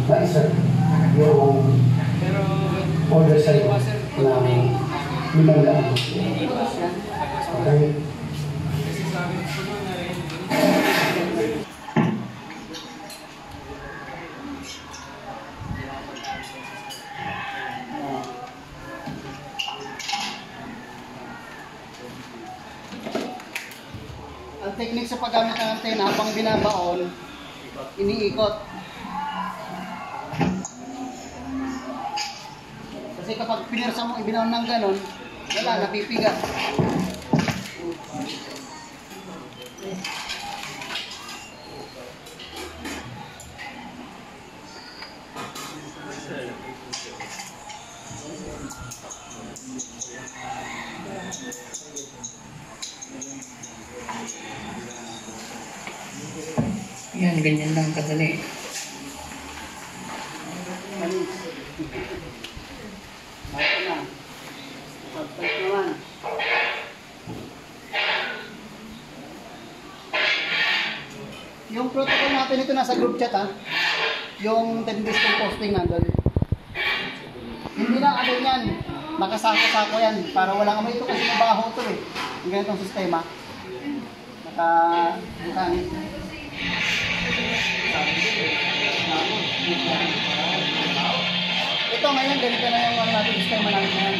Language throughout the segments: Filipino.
na isa yung order sa'yo na 500. Okay? Ang technique sa paggamit ng antena, habang binabaon, iniikot. Kasi kapag pinirsa mo, ibinaon ng ganon, wala, napipigat. Yan, ganyan lang kadali. Ito na. Pag-type naman. Yung protocol natin ito nasa group chat ha. Yung 10 days kong posting nandun. Hindi na ano yan. Nakasako-sako yan. Para walang amoy ito kasi mabaho ito eh. Yung ganitong sistema. Naka-butangin. Ito ngayon, ganito na yung natin sistema namin ngayon.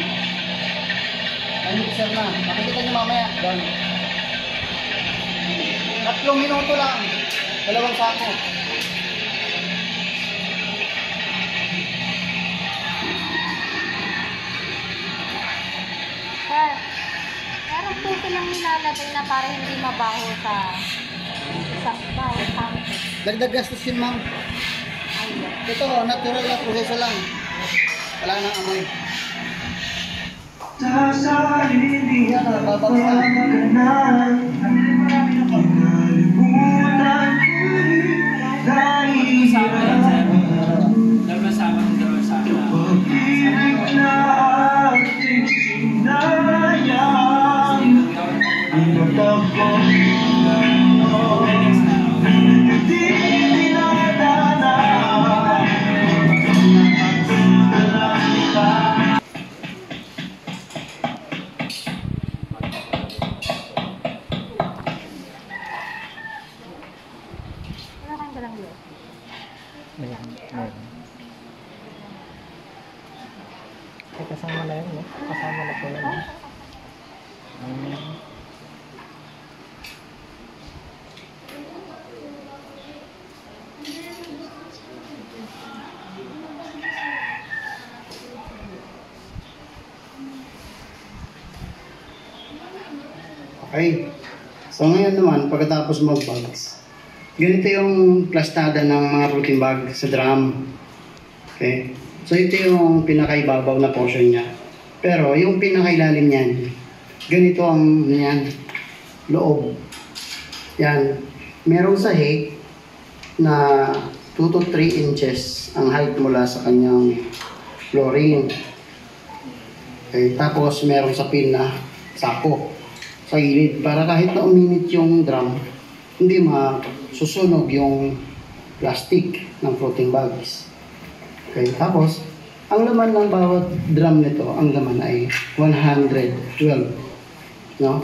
May mixer na. Makikita nyo mamaya. Doon. 3 minuto lang. 2 sako. Sir, parang puto lang nilalagay na para hindi mabaho sa baho. Dagdag gastos yun, ma'am. Ito, natural na proseso lang. Wala nang amoy. Yan, babagsak. Ay, kasama na yun, no? Kasama na po yun. Okay. So ngayon naman, pagkatapos mag-bags, ganito yung plastada ng mga protein bag sa drum. Okay. So ito yung pinakaibabaw na portion niya. Pero yung pinakailalim niyan, ganito ang yan, loob. Yan. Merong sahig na 2 to 3 inches ang height mula sa kanyang flooring. Okay. Tapos merong sapin na sako sa gilid para kahit na uminit yung drum, hindi masusunog yung plastic ng floating bags. Okay, tapos ang laman ng bawat drum nito, ang laman ay 112, no?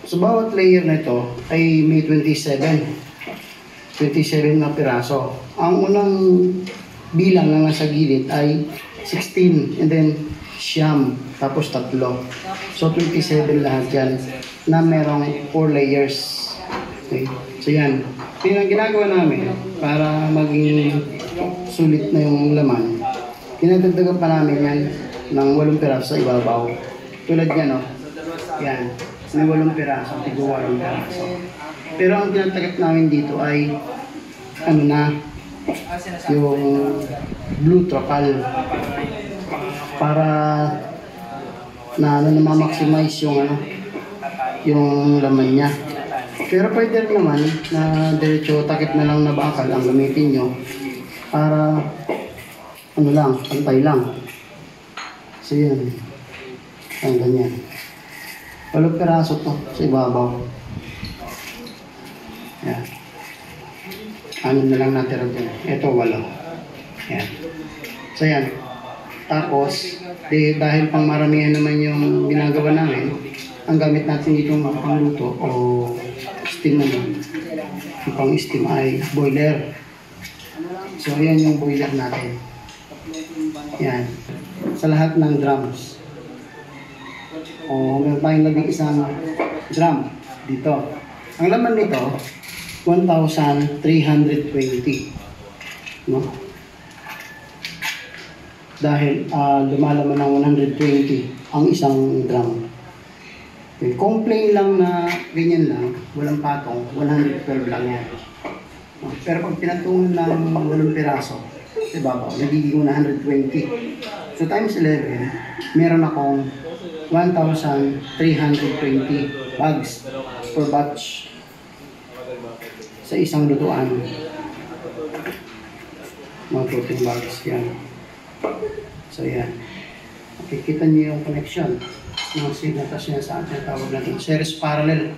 So bawat layer nito ay may 27 na piraso. Ang unang bilang na nasa gilid ay 16 and then siyam, tapos 3. So 27 lahat yan na merong 4 layers. Okay. So yan. Yung ginagawa namin para maging sulit na yung laman, dinadagdagan pa namin yan ng 8 piraso sa ibabaw. Tulad yan, no? Yan. May 8 piraso, tigo 8 piraso. Pero ang tinatagap namin dito ay ano na, yung blue trocal para na ma-maximize yung yung laman niya. Pero pwede rin naman na diretso takip na lang na bakal ang gamitin nyo para ano lang, pantay lang. So yun. Ang ganyan. 8 piraso to sa ibabaw. Yan. Ano na lang natira dyan. Ito 8. Yan. So yan. Tapos, dahil pang maramihan naman yung ginagawa namin, ang gamit natin dito mga pangluto o steam naman. Yung pang steam ay boiler. So yan yung boiler natin. Yan. Sa lahat ng drums. O meron tayong labing isang drum dito. Ang laman nito, 1,320. No? Dahil lumalaman ng 120 ang isang drum. Okay. Kung plain lang na ganyan lang, walang patong, 112 lang yan. No? Pero pag pinatungan ng 8 piraso, ibabaw, nagiging 120. So times 11, meron akong 1,320 bags per batch sa isang lutuan. Mga protein bags yan. So yan. Makikita niyo yung connection ng signal kasi yan sa ating tawag natin series parallel.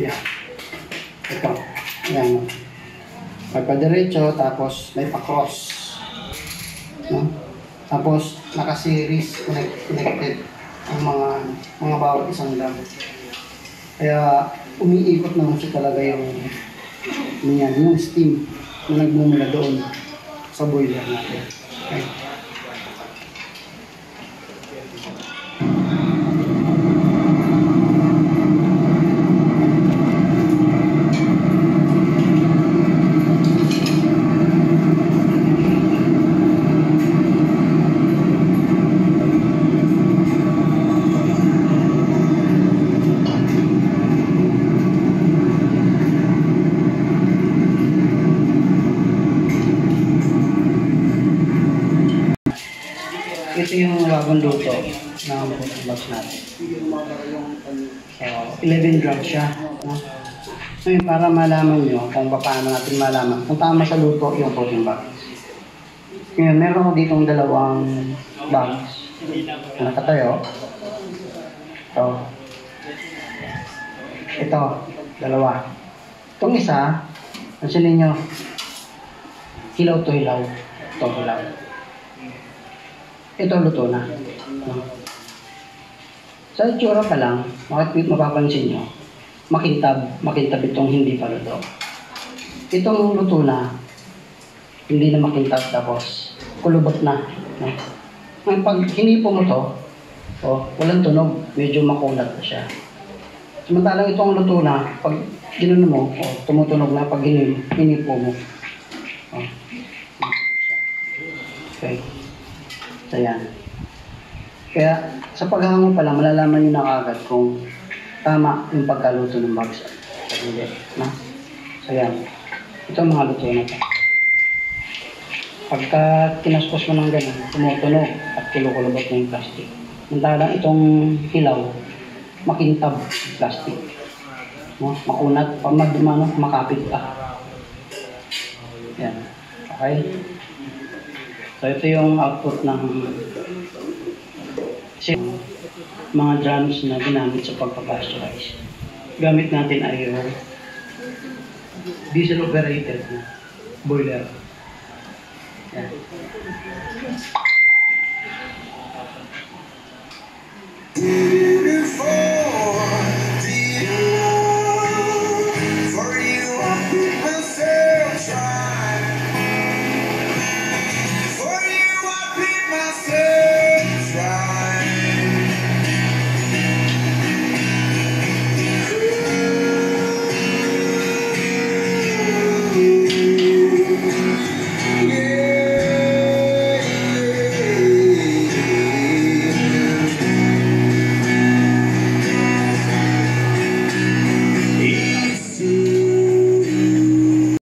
Yan. Ito. Yan. May pa-diretso tapos may pa-cross. No? Tapos naka-series connected ang mga bawat isang drum. Kaya umiikot na siya talaga yung steam na nagmumula doon sa boiler natin. Okay. Ito yung bagong luto ng box natin. So, 11 grams siya. No? Ngayon, para malaman nyo kung paano natin malaman kung tama sa luto yung protein bag. Ngayon, meron ako ditong dalawang bags na nakatayo. Ito, dalawa. Itong isa, pansin ninyo, hilaw to hilaw. Ito, hilaw. Ito luto na. Sa itsura pa lang, mapapansin nyo, makintab itong hindi pa luto. Itong luto na, hindi na makintab tapos kulubot na. No? Ang pag hinipo mo to, walang tunog, medyo makulat na siya. Samantalang itong luto na, pag ginuno mo, tumutunog na pag hinipo mo. Okay. So yan. Kaya sa paghahango pa lang, malalaman nyo na agad kung tama yung pagkaluto ng bags. No? So yan. Ito ang mga luto na ito. Pagka kinaspos mo ng ganun, tumutunog at kulukulubot na yung plastic. Samantalang itong hilaw, makintab yung plastic. No? Makunat, pag magdumano, makapit ka. Yan. Okay? So ito yung output ng mga drums na ginamit sa pagpapasteurize. Gamit natin ay yung diesel operated na boiler. Yan.